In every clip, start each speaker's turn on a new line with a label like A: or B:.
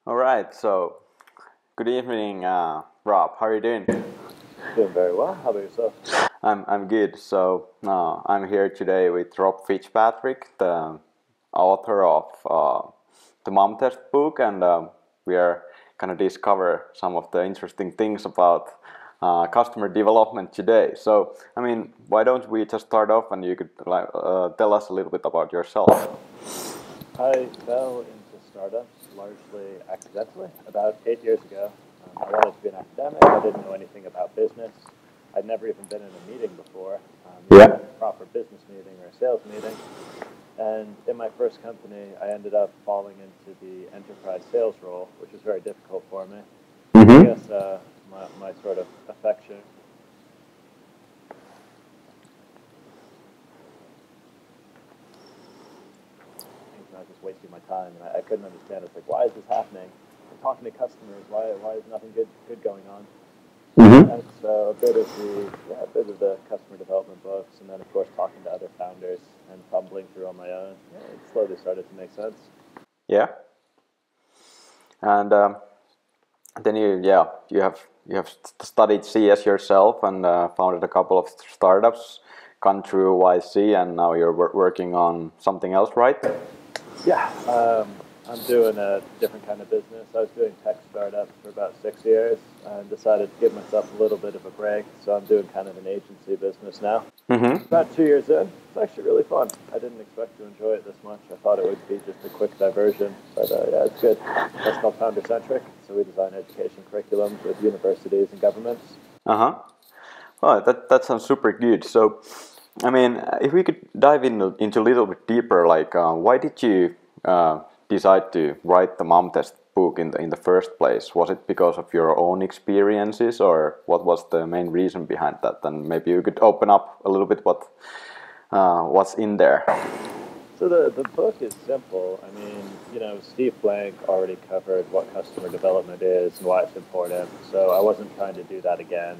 A: All right, so good evening, Rob. How are you doing?
B: Doing very well. How about yourself?
A: I'm good. So I'm here today with Rob Fitzpatrick, the author of the Mom Test book, and we are gonna discover some of the interesting things about customer development today. So, I mean, why don't we just start off and you could tell us a little bit about yourself?
B: I fell into startups largely accidentally about 8 years ago. I wanted to be an academic. I didn't know anything about business. I'd never even been in a meeting before, a proper business meeting or a sales meeting. And in my first company, I ended up falling into the enterprise sales role, which was very difficult for me. I guess my sort of affection. I was just wasting my time, and I couldn't understand. It's like, why is this happening? I'm talking to customers. Why is nothing good going on? And so a bit of the customer development books, and then of course talking to other founders and fumbling through on my own. It slowly started to make sense.
A: Yeah, and then you have studied CS yourself and founded a couple of startups, gone through YC, and now you're working on something else, right?
B: Yeah, I'm doing a different kind of business. I was doing tech startups for about 6 years and decided to give myself a little bit of a break. So I'm doing kind of an agency business now. About 2 years in, it's actually really fun. I didn't expect to enjoy it this much. I thought it would be just a quick diversion, but yeah, it's good. That's called Founder Centric. So we design education curriculums with universities and governments.
A: Oh, that sounds super good. So, I mean, if we could dive into a little bit deeper, like why did you decide to write the Mom Test book in the first place? Was it because of your own experiences, or what was the main reason behind that? And maybe you could open up a little bit what's in there.
B: So the book is simple. I mean, Steve Blank already covered what customer development is and why it's important. So I wasn't trying to do that again.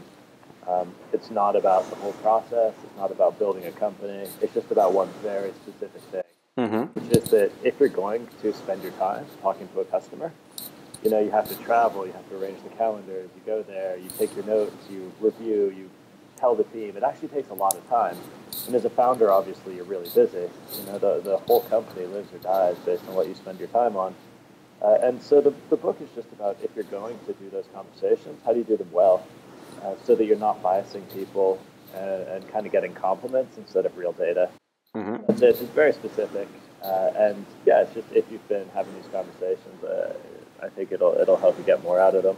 B: It's not about the whole process. It's not about building a company. It's just about one very specific thing, which is that if you're going to spend your time talking to a customer, you have to travel, you have to arrange the calendars, you go there, you take your notes, you review, you tell the team. It actually takes a lot of time. And as a founder, obviously, you're really busy. The whole company lives or dies based on what you spend your time on. And so the book is just about if you're going to do those conversations, how do you do them well? So that you're not biasing people and kind of getting compliments instead of real data. That's it. It's very specific. And yeah, it's just if you've been having these conversations, I think it'll help you get more out of them.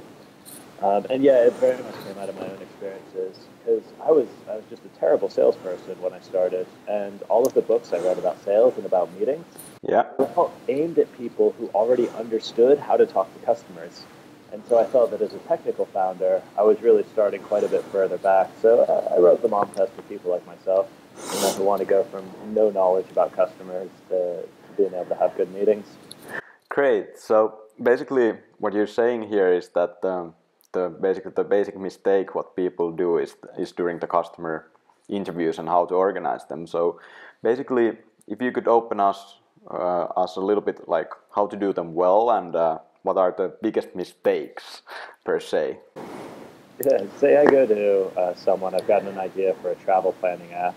B: And yeah, it very much came out of my own experiences because I was just a terrible salesperson when I started, and all of the books I read about sales and about meetings were all aimed at people who already understood how to talk to customers. And so I felt that as a technical founder, I was really starting quite a bit further back. So I wrote the Mom Test for people like myself, who want to go from no knowledge about customers to being able to have good meetings.
A: Great. So basically, what you're saying here is that the basic mistake what people do is during the customer interviews and how to organize them. So basically, if you could open us a little bit like how to do them well and what are the biggest mistakes per se.
B: Yeah, say I go to someone, I've gotten an idea for a travel planning app,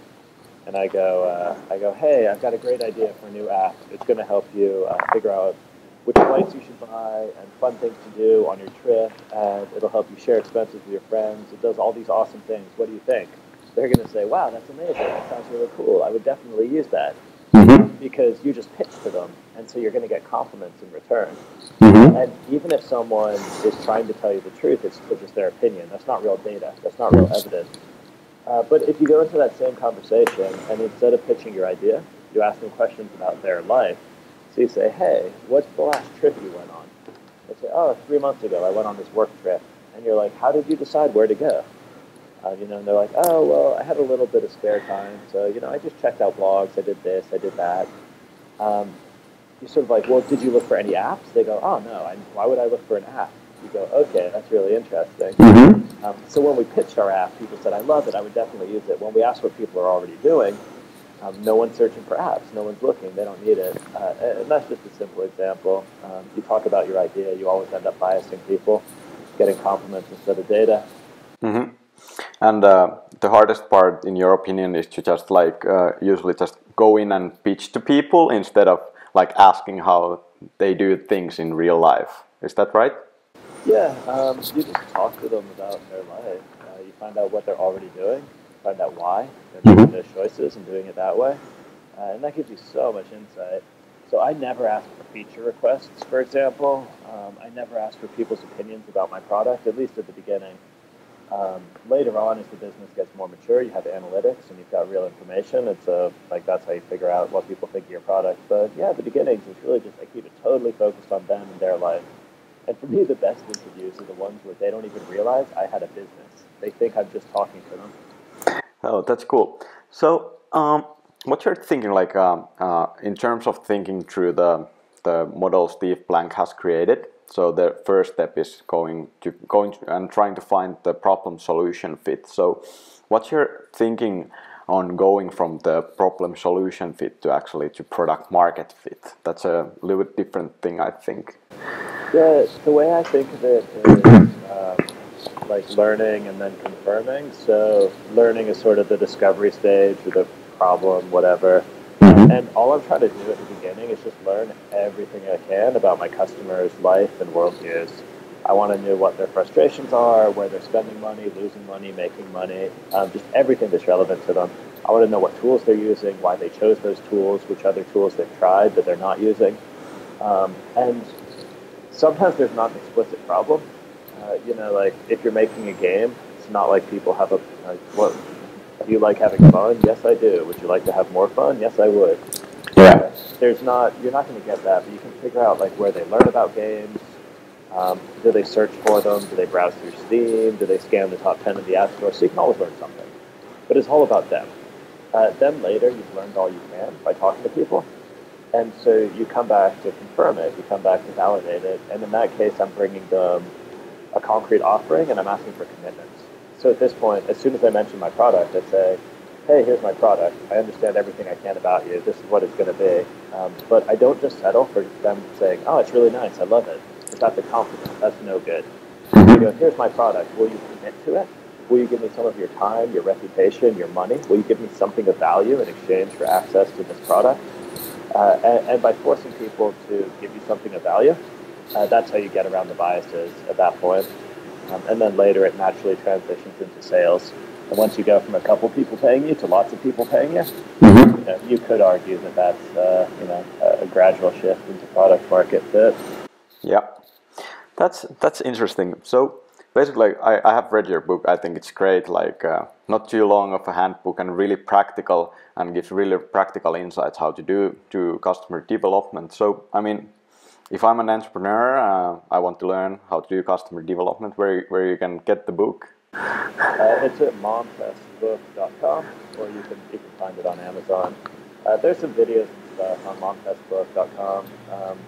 B: and I go, hey, I've got a great idea for a new app. It's going to help you figure out which flights you should buy and fun things to do on your trip, and it'll help you share expenses with your friends. It does all these awesome things. What do you think? They're going to say, wow, that's amazing. That sounds really cool. I would definitely use that. Because you just pitched to them, and so you're going to get compliments in return. And even if someone is trying to tell you the truth, it's still just their opinion. That's not real data. That's not real evidence. But if you go into that same conversation, and instead of pitching your idea, you ask them questions about their life. So you say, hey, what's the last trip you went on? They say, oh, 3 months ago, I went on this work trip. And you're like, how did you decide where to go? And they're like, oh, well, I had a little bit of spare time. So, I just checked out blogs. I did this. I did that. You're sort of like, well, did you look for any apps? They go, oh, no. Why would I look for an app? You go, okay, that's really interesting. So when we pitched our app, people said, I love it. I would definitely use it. When we asked what people are already doing, No one's searching for apps. No one's looking. They don't need it. And that's just a simple example. You talk about your idea. You always end up biasing people, getting compliments instead of data.
A: Mm-hmm. And the hardest part, in your opinion, is to just like usually just go in and pitch to people instead of like asking how they do things in real life. Is that right?
B: Yeah, you just talk to them about their life. You find out what they're already doing, find out why they're making those choices and doing it that way. And that gives you so much insight. So I never ask for feature requests, for example. I never ask for people's opinions about my product, at least at the beginning. Later on, as the business gets more mature, you have analytics and you've got real information. It's like that's how you figure out what people think of your product. But yeah, the beginnings is really just I keep it totally focused on them and their life. And for me, the best interviews are the ones where they don't even realize I had a business. They think I'm just talking to them.
A: Oh, that's cool. So, what you're thinking, like, in terms of thinking through the model Steve Blank has created. So the first step is going to and trying to find the problem solution fit. So, what's your thinking on going from the problem solution fit to actually to product market fit? That's a little bit different thing, I think.
B: The way I think of it is like learning and then confirming. So learning is sort of the discovery stage or the problem, whatever. And all I'm trying to do at the beginning is just learn everything I can about my customers' life and worldviews. I want to know what their frustrations are, where they're spending money, losing money, making money, just everything that's relevant to them. I want to know what tools they're using, why they chose those tools, which other tools they've tried that they're not using. And sometimes there's not an explicit problem. Like if you're making a game, it's not like people have what do you like having fun? Yes, I do. Would you like to have more fun? Yes, I would.
A: Yeah.
B: You're not going to get that, but you can figure out like where they learn about games. Do they search for them? Do they browse through Steam? Do they scan the top 10 in the App Store? So you can always learn something. But it's all about them. Then later, you've learned all you can by talking to people. And so you come back to confirm it. You come back to validate it. And in that case, I'm bringing them a concrete offering, and I'm asking for commitments. So at this point, as soon as I mention my product, I say, hey, here's my product. I understand everything I can about you. This is what it's going to be. But I don't just settle for them saying, oh, it's really nice. I love it. But that's a compliment. That's no good. You go, here's my product. Will you commit to it? Will you give me some of your time, your reputation, your money? Will you give me something of value in exchange for access to this product? And by forcing people to give you something of value, that's how you get around the biases at that point. And then later it naturally transitions into sales. And once you go from a couple people paying you to lots of people paying you, you could argue that that's a gradual shift into product market fit.
A: Yeah, that's interesting. So basically, I have read your book. I think it's great. Like not too long of a handbook and really practical and gives really practical insights how to do customer development. So I mean, if I'm an entrepreneur, I want to learn how to do customer development. Where you can get the book?
B: It's at momtestbook.com, or you can find it on Amazon. There's some videos and stuff on momtestbook.com,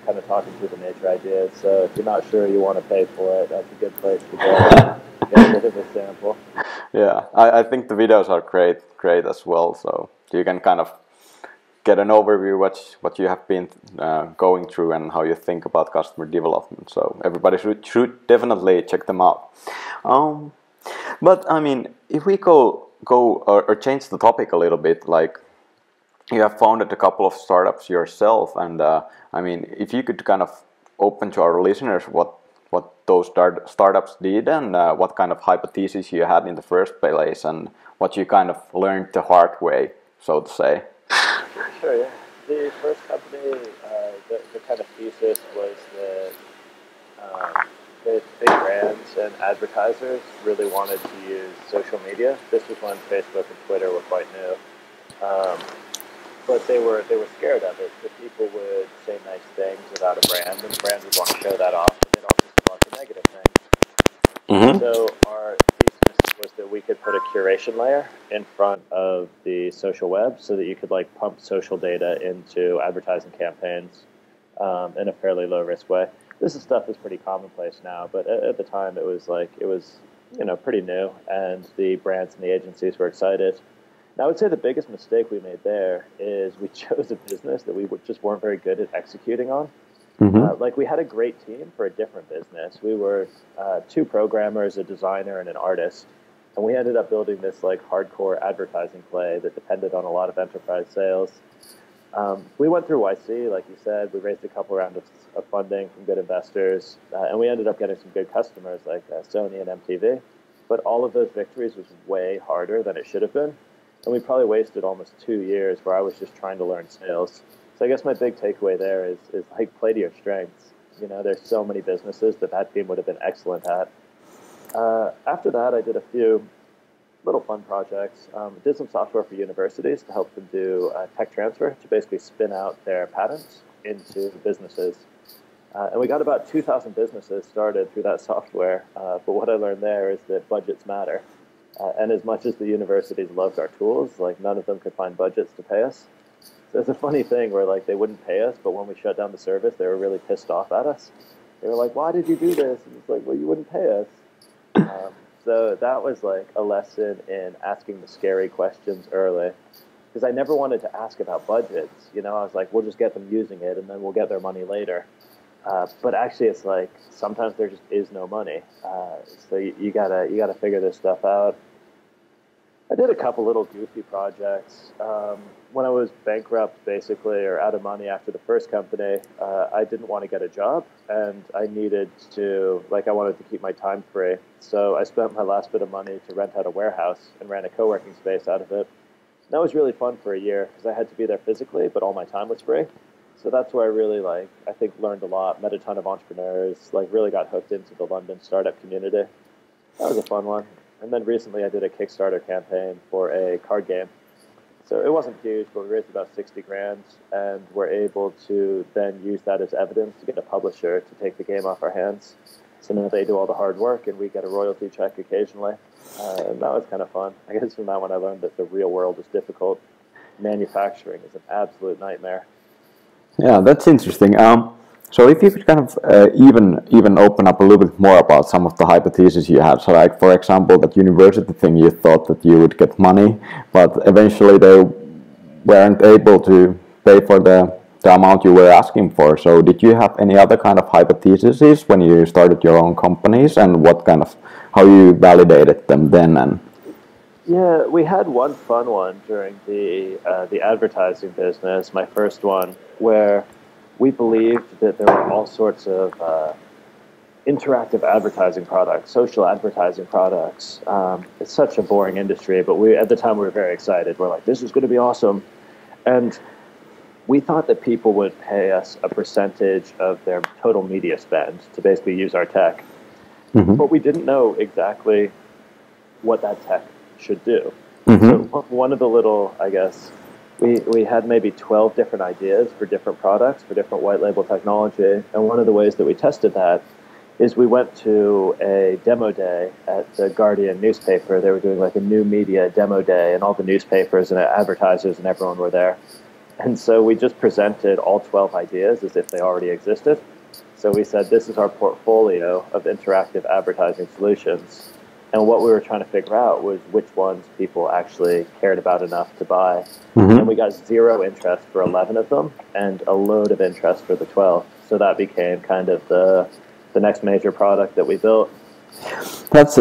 B: kind of talking through the major ideas. So if you're not sure you want to pay for it, that's a good place to go. Get a bit of a sample.
A: Yeah, I think the videos are great as well. So you can kind of get an overview what you have been going through and how you think about customer development. So everybody should definitely check them out. But I mean, if we go or change the topic a little bit, like you have founded a couple of startups yourself, and I mean, if you could kind of open to our listeners what those startups did and what kind of hypotheses you had in the first place and what you kind of learned the hard way, so to say.
B: Sure, yeah. The first company, the kind of thesis was that big brands and advertisers really wanted to use social media. This was when Facebook and Twitter were quite new. But they were scared of it. That people would say nice things about a brand, and the brand would want to show that off, but they'd also say lots of negative things. So our thesis was that we could put a curation layer in front of the social web so that you could like pump social data into advertising campaigns in a fairly low risk way. This is stuff that's pretty commonplace now, but at the time it was pretty new, and the brands and the agencies were excited. I would say the biggest mistake we made there is we chose a business that just weren't very good at executing on.
A: Mm-hmm.
B: Like we had a great team for a different business. We were two programmers, a designer, and an artist, and we ended up building this like hardcore advertising play that depended on a lot of enterprise sales. We went through YC, like you said. We raised a couple rounds of funding from good investors, and we ended up getting some good customers like Sony and MTV. But all of those victories was way harder than it should have been, and we probably wasted almost 2 years where I was just trying to learn sales. So I guess my big takeaway there is like play to your strengths. You know, there's so many businesses that team would have been excellent at. After that, I did a few little fun projects. Did some software for universities to help them do tech transfer to basically spin out their patents into businesses. And we got about 2,000 businesses started through that software. But what I learned there is that budgets matter. And as much as the universities loved our tools, like none of them could find budgets to pay us. So it's a funny thing where like they wouldn't pay us, but when we shut down the service, they were really pissed off at us. They were like, "Why did you do this?" And it's like, "Well, you wouldn't pay us." So that was like a lesson in asking the scary questions early, because I never wanted to ask about budgets. You know, I was like, "We'll just get them using it, and then we'll get their money later." But actually, it's like sometimes there just is no money. So you gotta figure this stuff out. I did a couple little goofy projects. When I was bankrupt, basically, or out of money after the first company, I didn't want to get a job, and I needed to, like, I wanted to keep my time free. So I spent my last bit of money to rent out a warehouse and ran a co-working space out of it. That was really fun for a year because I had to be there physically, but all my time was free. So that's where I really, like, I think learned a lot, met a ton of entrepreneurs, like, really got hooked into the London startup community. That was a fun one. And then recently I did a Kickstarter campaign for a card game. So it wasn't huge, but we raised about 60 grand, and we're able to then use that as evidence to get a publisher to take the game off our hands. So now they do all the hard work, and we get a royalty check occasionally. And that was kind of fun. I guess from that one I learned that the real world is difficult. Manufacturing is an absolute nightmare.
A: Yeah, that's interesting. So if you could kind of even open up a little bit more about some of the hypotheses you had. So like, for example, that university thing, you thought that you would get money, but eventually they weren't able to pay for the amount you were asking for. So did you have any other kind of hypotheses when you started your own companies, and what kind of, how you validated them then? And
B: Yeah, we had one fun one during the advertising business, my first one, where we believed that there were all sorts of interactive advertising products, social advertising products. It's such a boring industry, but we at the time we were very excited. We're like, this is going to be awesome, and we thought that people would pay us a percentage of their total media spend to basically use our tech, but we didn't know exactly what that tech should do. So one of the little, I guess, we had maybe 12 different ideas for different products, for different white label technology. And one of the ways that we tested that is we went to a demo day at the Guardian newspaper. They were doing like a new media demo day, and all the newspapers and advertisers and everyone were there. And so we just presented all 12 ideas as if they already existed. So we said, this is our portfolio of interactive advertising solutions. And what we were trying to figure out was which ones people actually cared about enough to buy. And we got zero interest for 11 of them and a load of interest for the 12. So that became kind of the next major product that we built.
A: That's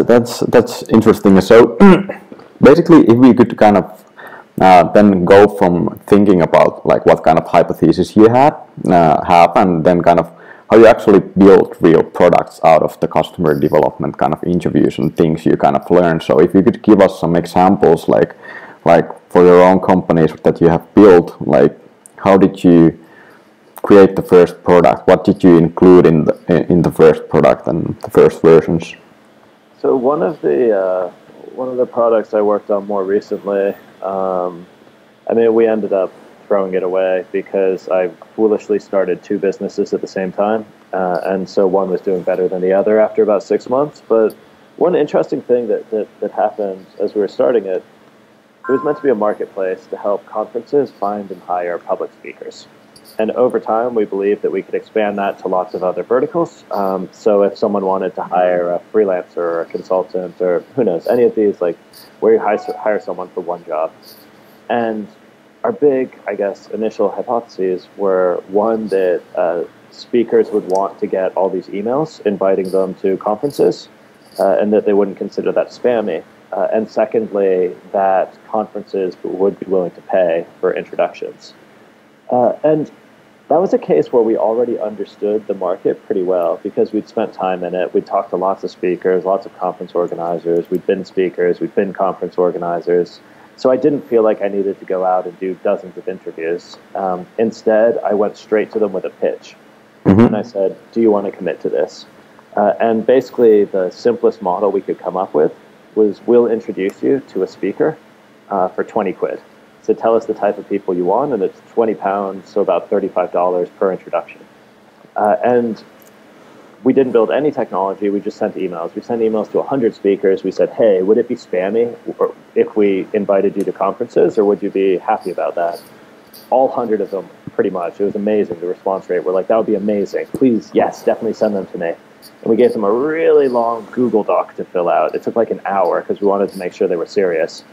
A: interesting. So basically, if we could kind of then go from thinking about like what kind of hypothesis you have, and then kind of how you actually build real products out of the customer development kind of interviews and things you kind of learn. So if you could give us some examples, like for your own companies that you have built, like how did you create the first product? What did you include in the first product and the first versions?
B: So one of the products I worked on more recently, we ended up throwing it away because I foolishly started two businesses at the same time, and so one was doing better than the other after about 6 months. But one interesting thing that happened as we were starting it, it was meant to be a marketplace to help conferences find and hire public speakers. And over time, we believed that we could expand that to lots of other verticals. So if someone wanted to hire a freelancer or a consultant or who knows, any of these, like where you hire someone for one job, And our big, I guess, initial hypotheses were one that speakers would want to get all these emails inviting them to conferences, and that they wouldn't consider that spammy. And secondly, that conferences would be willing to pay for introductions. And that was a case where we already understood the market pretty well because we'd spent time in it. We'd talked to lots of speakers, lots of conference organizers. We'd been speakers, we'd been conference organizers. So I didn't feel like I needed to go out and do dozens of interviews. Instead, I went straight to them with a pitch. And I said, do you want to commit to this? And basically, the simplest model we could come up with was, we'll introduce you to a speaker for 20 quid. So tell us the type of people you want, and it's £20, so about $35 per introduction. And we didn't build any technology. We just sent emails. We sent emails to 100 speakers. We said, hey, would it be spammy if we invited you to conferences, or would you be happy about that? All 100 of them, pretty much. It was amazing, the response rate. We're like, that would be amazing. Please, yes, definitely send them to me. And we gave them a really long Google Doc to fill out. It took like an hour because we wanted to make sure they were serious.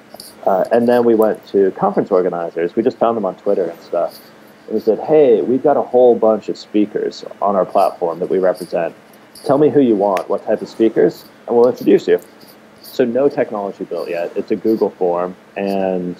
B: And then we went to conference organizers. We just found them on Twitter and stuff. And we said, hey, we've got a whole bunch of speakers on our platform that we represent. Tell me who you want, what type of speakers, and we'll introduce you. So no technology built yet. It's a Google form and,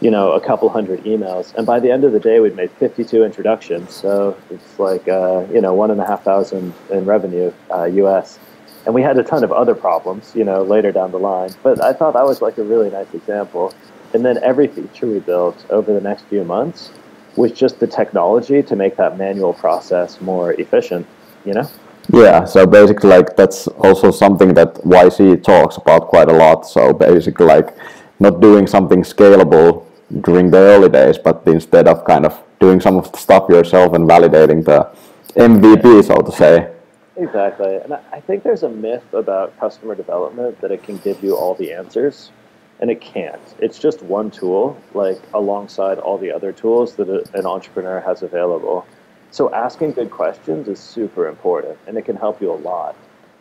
B: you know, a couple hundred emails. And by the end of the day, we'd made 52 introductions. So it's like, you know, 1,500 in revenue, US. And we had a ton of other problems, you know, later down the line. But I thought that was like a really nice example. And then every feature we built over the next few months was just the technology to make that manual process more efficient, you know?
A: Yeah, so basically, like, that's also something that YC talks about quite a lot. So basically, like, not doing something scalable during the early days, but instead of kind of doing some of the stuff yourself and validating the MVP, so to say.
B: Exactly. And I think there's a myth about customer development that it can give you all the answers, and it can't. It's just one tool, like, alongside all the other tools that an entrepreneur has available. So asking good questions is super important, and it can help you a lot.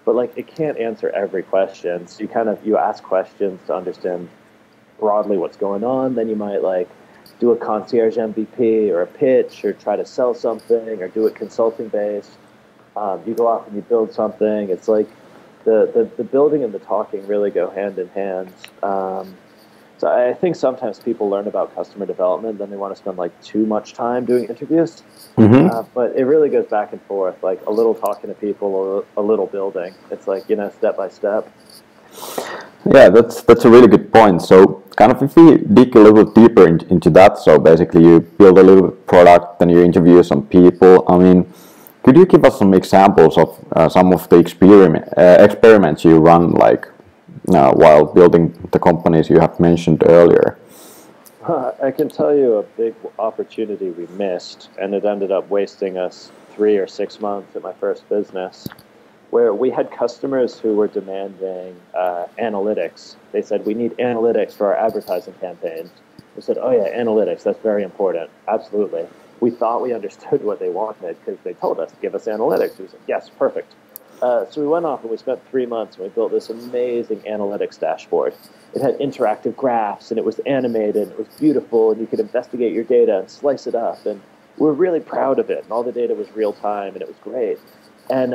B: But, like, it can't answer every question. So you ask questions to understand broadly what's going on. Then you might, like, do a concierge MVP or a pitch, or try to sell something, or do it consulting based. You go off and you build something. It's like the building and the talking really go hand in hand. So I think sometimes people learn about customer development, then they want to spend like too much time doing interviews. But it really goes back and forth, like a little talking to people, a little building. It's like, you know, step by step.
A: Yeah, that's a really good point. So kind of if we dig a little deeper into that, so basically you build a little product, then you interview some people. I mean, could you give us some examples of some of the experiments you run, like while building the companies you have mentioned earlier?
B: I can tell you a big opportunity we missed, and it ended up wasting us 3 or 6 months at my first business, where we had customers who were demanding analytics. They said, we need analytics for our advertising campaigns. We said, oh yeah, analytics, that's very important. Absolutely. We thought we understood what they wanted because they told us, give us analytics. We said, yes, perfect. So we went off and we spent 3 months and we built this amazing analytics dashboard. It had interactive graphs and it was animated and it was beautiful and you could investigate your data and slice it up. And we were really proud of it. And all the data was real time and it was great. And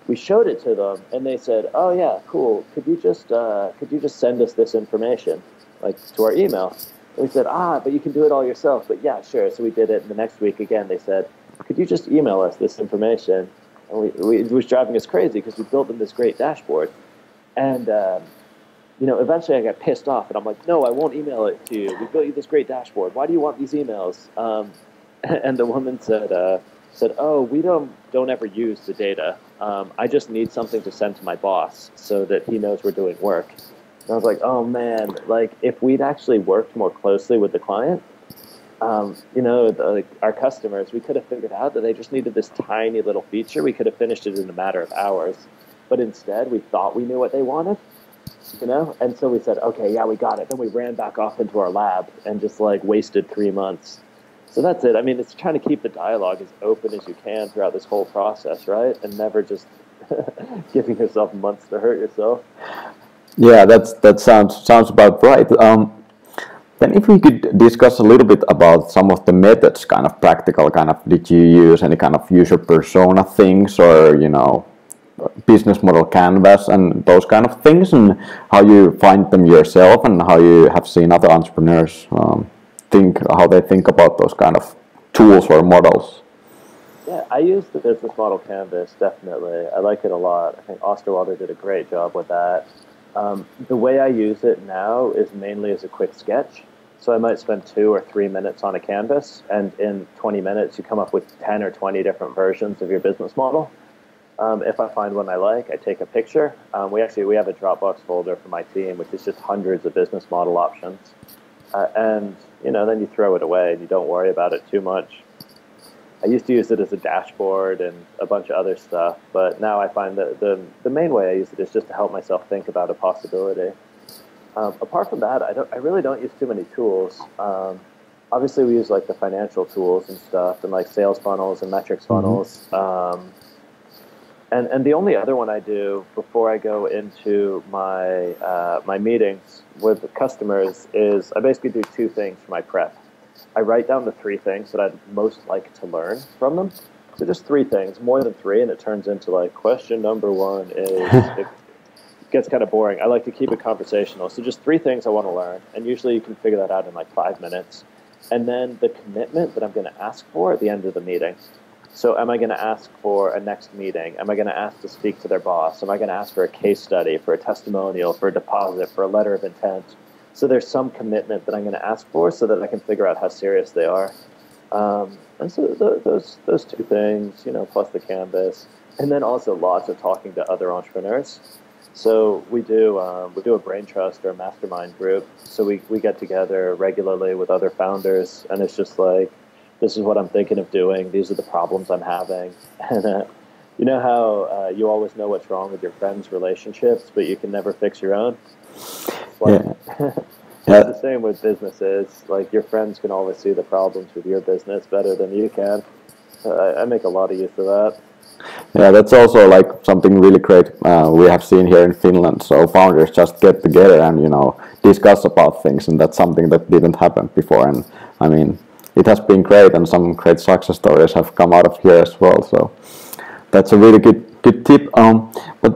B: we showed it to them and they said, oh yeah, cool. Could you just send us this information, like, to our email? And we said, but you can do it all yourself. But yeah, sure. So we did it. And the next week again, they said, could you just email us this information? And it was driving us crazy because we built them this great dashboard. And, you know, eventually I got pissed off and I'm like, no, I won't email it to you. We built you this great dashboard. Why do you want these emails? And the woman said, oh, we don't ever use the data. I just need something to send to my boss so that he knows we're doing work. And I was like, oh man, like if we'd actually worked more closely with the client, you know, like our customers, we could have figured out that they just needed this tiny little feature. We could have finished it in a matter of hours, but instead we thought we knew what they wanted, you know? And so we said, okay, yeah, we got it. Then we ran back off into our lab and just like wasted 3 months. So that's it. I mean, it's trying to keep the dialogue as open as you can throughout this whole process, right? And never just giving yourself months to hurt yourself.
A: Yeah, that sounds about right. Then if we could discuss a little bit about some of the methods, kind of practical, kind of did you use any kind of user persona things or, business model canvas and those kind of things, and how you find them yourself and how you have seen other entrepreneurs how they think about those kind of tools or models.
B: Yeah, I use the business model canvas, definitely. I like it a lot. I think Osterwalder did a great job with that. The way I use it now is mainly as a quick sketch. So I might spend 2 or 3 minutes on a canvas, and in 20 minutes you come up with 10 or 20 different versions of your business model. If I find one I like, I take a picture. We have a Dropbox folder for my team, which is just hundreds of business model options. And then you throw it away and you don't worry about it too much. I used to use it as a dashboard and a bunch of other stuff, but now I find that the main way I use it is just to help myself think about a possibility. Apart from that, I really don't use too many tools. Obviously, we use like the financial tools and stuff, and like sales funnels and metrics funnels. And the only other one I do before I go into my my meetings with the customers is I basically do 2 things for my prep. I write down the 3 things that I'd most like to learn from them. So just 3 things, more than 3, and it turns into like question number 1 is it gets kind of boring. I like to keep it conversational. So just 3 things I want to learn, and usually you can figure that out in like 5 minutes. And then the commitment that I'm going to ask for at the end of the meeting. So am I going to ask for a next meeting? Am I going to ask to speak to their boss? Am I going to ask for a case study, for a testimonial, for a deposit, for a letter of intent? So there's some commitment that I'm going to ask for so that I can figure out how serious they are. And so those 2 things, plus the canvas, and then also lots of talking to other entrepreneurs. So we do a brain trust or a mastermind group. So we get together regularly with other founders, and it's just like, this is what I'm thinking of doing. These are the problems I'm having. And you know how you always know what's wrong with your friends' relationships, but you can never fix your own?
A: Yeah.
B: It's the same with businesses. Like, your friends can always see the problems with your business better than you can. I make a lot of use of that.
A: Yeah, that's also like something really great we have seen here in Finland. So founders just get together and discuss about things, and that's something that didn't happen before. And I mean, it has been great, and some great success stories have come out of here as well. So that's a really good tip. But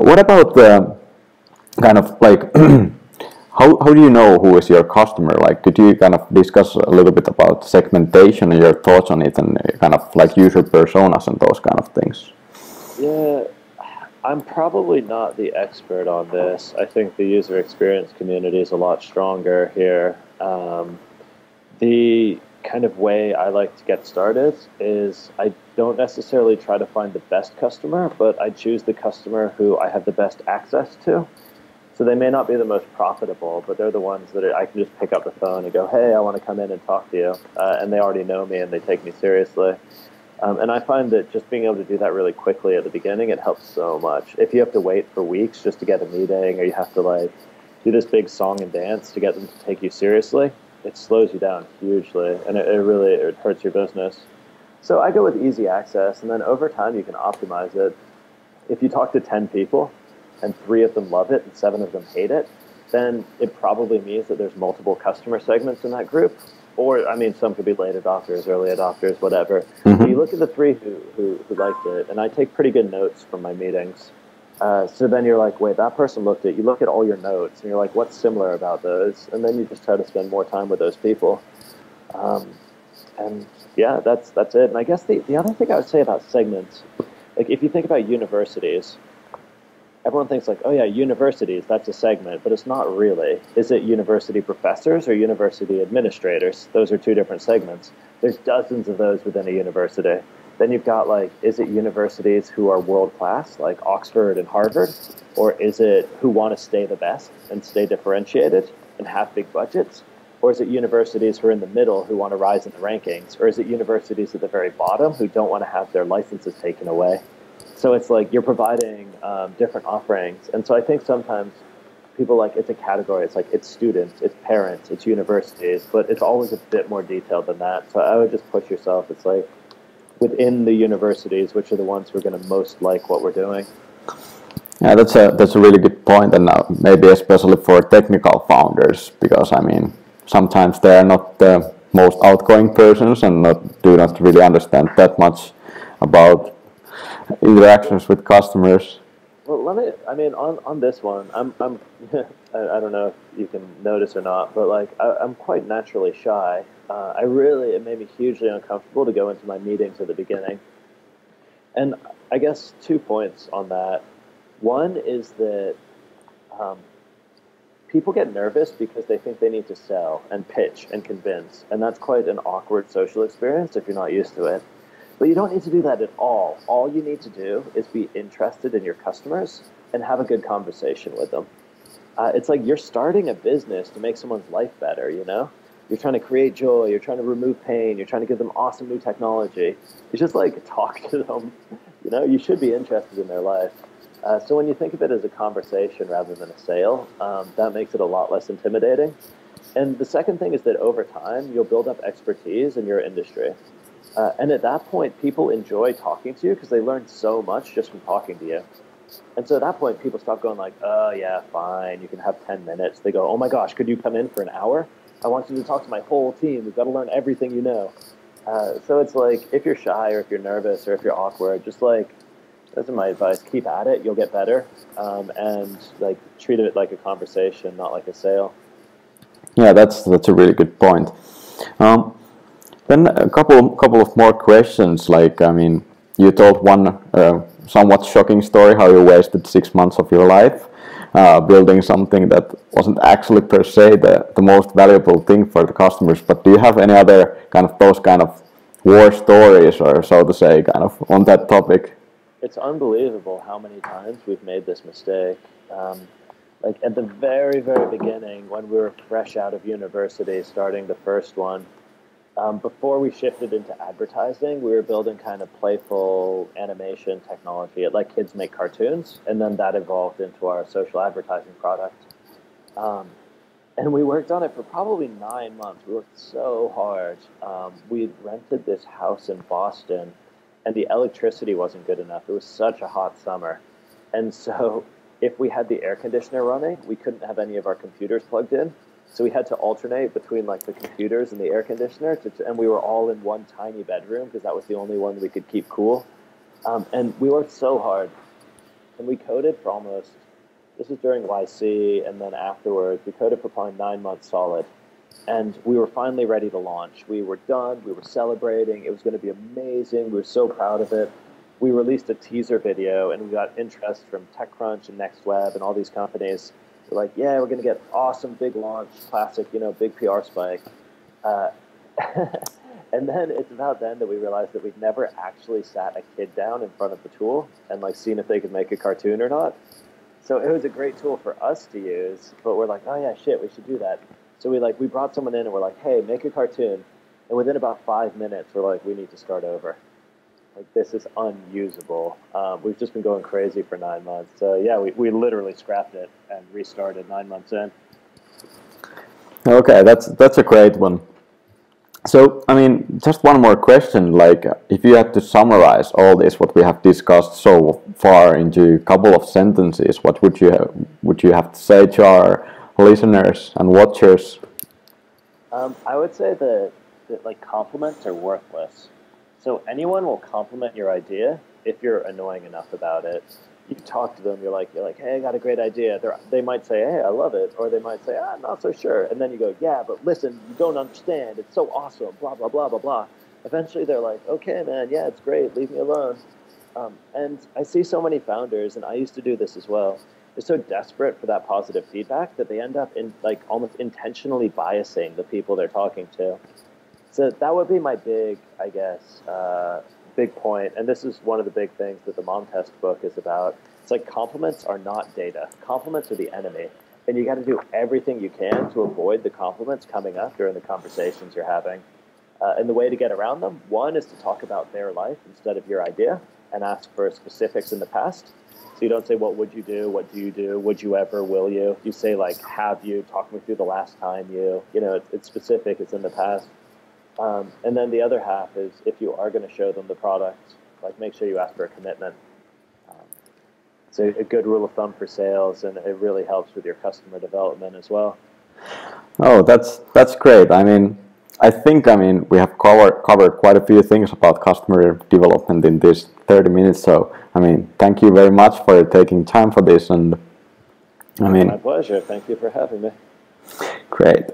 A: what about the kind of like how do you know who is your customer? Like, could you kind of discuss a little bit about segmentation and your thoughts on it, and kind of like user personas and those kind of things?
B: Yeah, I'm probably not the expert on this. I think the user experience community is a lot stronger here. The kind of way I like to get started is I don't necessarily try to find the best customer, but I choose the customer who I have the best access to. So they may not be the most profitable, but they're the ones that I can just pick up the phone and go, hey, I want to come in and talk to you. And they already know me and they take me seriously. And I find that just being able to do that really quickly at the beginning, it helps so much. If you have to wait for weeks just to get a meeting, or you have to like do this big song and dance to get them to take you seriously, it slows you down hugely, and it hurts your business. So I go with easy access, and then over time you can optimize it. If you talk to 10 people and 3 of them love it and 7 of them hate it, then it probably means that there's multiple customer segments in that group. Or, I mean, some could be late adopters, early adopters, whatever. Mm-hmm. You look at the 3 who liked it, and I take pretty good notes from my meetings. So then you're like, wait, that person looked at, you look at all your notes, and you're like, what's similar about those? And then you just try to spend more time with those people. And yeah, that's it. And I guess the other thing I would say about segments, like if you think about universities, everyone thinks like, oh yeah, universities, that's a segment, but it's not really. Is it university professors or university administrators? Those are 2 different segments. There's dozens of those within a university. Then you've got like, is it universities who are world-class, like Oxford and Harvard? Or is it who want to stay the best and stay differentiated and have big budgets? Or is it universities who are in the middle who want to rise in the rankings? Or is it universities at the very bottom who don't want to have their licenses taken away? So it's like you're providing different offerings. And so I think sometimes people like, it's a category. It's like, it's students, it's parents, it's universities, but it's always a bit more detailed than that. So I would just push yourself. It's like, within the universities, which are the ones who are going to most like what we're doing.
A: Yeah, that's a really good point, and maybe especially for technical founders, because I mean, sometimes they are not the most outgoing persons and do not really understand that much about interactions with customers.
B: Well, I mean, on this one, I don't know if you can notice or not, but like, I'm quite naturally shy. It made me hugely uncomfortable to go into my meetings at the beginning. And I guess 2 points on that. One is that um, people get nervous because they think they need to sell and pitch and convince. And that's quite an awkward social experience if you're not used to it. But you don't need to do that at all. All you need to do is be interested in your customers and have a good conversation with them. It's like you're starting a business to make someone's life better, you know? You're trying to create joy, you're trying to remove pain, you're trying to give them awesome new technology. You just like talk to them, you know? You should be interested in their life. So when you think of it as a conversation rather than a sale, that makes it a lot less intimidating. And the second thing is that over time, you'll build up expertise in your industry. And at that point, people enjoy talking to you because they learn so much just from talking to you. And so at that point, people stop going like, oh, yeah, fine, you can have 10 minutes. They go, oh, my gosh, could you come in for an hour? I want you to talk to my whole team. We've got to learn everything you know. So it's like if you're shy or if you're nervous or if you're awkward, just like, those are my advice. Keep at it. You'll get better. And like treat it like a conversation, not like a sale.
A: Yeah, that's a really good point. Um, Then a couple of more questions. Like, I mean, you told one somewhat shocking story how you wasted 6 months of your life building something that wasn't actually per se the most valuable thing for the customers. But do you have any other kind of those kind of war stories, or so to say, kind of on that topic?
B: It's unbelievable how many times we've made this mistake. Like at the very, very beginning, when we were fresh out of university, starting the first one, before we shifted into advertising, we were building kind of playful animation technology. It let kids make cartoons, and then that evolved into our social advertising product. Um, and we worked on it for probably 9 months. We worked so hard. We rented this house in Boston, and the electricity wasn't good enough. It was such a hot summer. And so if we had the air conditioner running, we couldn't have any of our computers plugged in. So we had to alternate between like the computers and the air conditioner, and we were all in one tiny bedroom because that was the only one we could keep cool. And we worked so hard, and we coded for almost. This was during YC, and then afterwards we coded for probably 9 months solid, and we were finally ready to launch. We were done. We were celebrating. It was going to be amazing. We were so proud of it. We released a teaser video, and we got interest from TechCrunch and NextWeb and all these companies. We're like, yeah, we're going to get awesome big launch, classic, you know, big PR spike. Uh, and then it's about then that we realized that we'd never actually sat a kid down in front of the tool and like seen if they could make a cartoon or not. So it was a great tool for us to use, but we're like, oh yeah, shit, we should do that. So we brought someone in and we're like, hey, make a cartoon. And within about 5 minutes, we're like, we need to start over. Like, this is unusable. We've just been going crazy for 9 months. So yeah, we literally scrapped it and restarted 9 months in.
A: Okay, that's a great one. So, I mean, just one more question. Like, if you had to summarize all this, what we have discussed so far, into a couple of sentences, what would you have to say to our listeners and watchers?
B: I would say that like compliments are worthless. So anyone will compliment your idea if you're annoying enough about it. You talk to them, you're like, hey, I got a great idea. They might say, hey, I love it, or they might say, I'm not so sure. And then you go, yeah, but listen, you don't understand. It's so awesome. Blah blah blah blah blah. Eventually, they're like, okay, man, yeah, it's great. Leave me alone. And I see so many founders, and I used to do this as well. They're so desperate for that positive feedback that they end up in like almost intentionally biasing the people they're talking to. So that would be my big, I guess, big point. And this is one of the big things that the Mom Test book is about. It's like compliments are not data. Compliments are the enemy. And you got to do everything you can to avoid the compliments coming up during the conversations you're having. And the way to get around them, one is to talk about their life instead of your idea and ask for specifics in the past. So you don't say, what would you do? What do you do? Would you ever? Will you? You say, like, have you? Talk me through the last time you know, it's specific. It's in the past. And then the other half is if you are going to show them the product, like make sure you ask for a commitment. Um, so a good rule of thumb for sales, and it really helps with your customer development as well.
A: Oh, that's great. I mean, I mean we have covered quite a few things about customer development in this 30 minutes. So I mean, thank you very much for taking time for this, and I
B: My
A: mean,
B: pleasure. Thank you for having me.
A: great.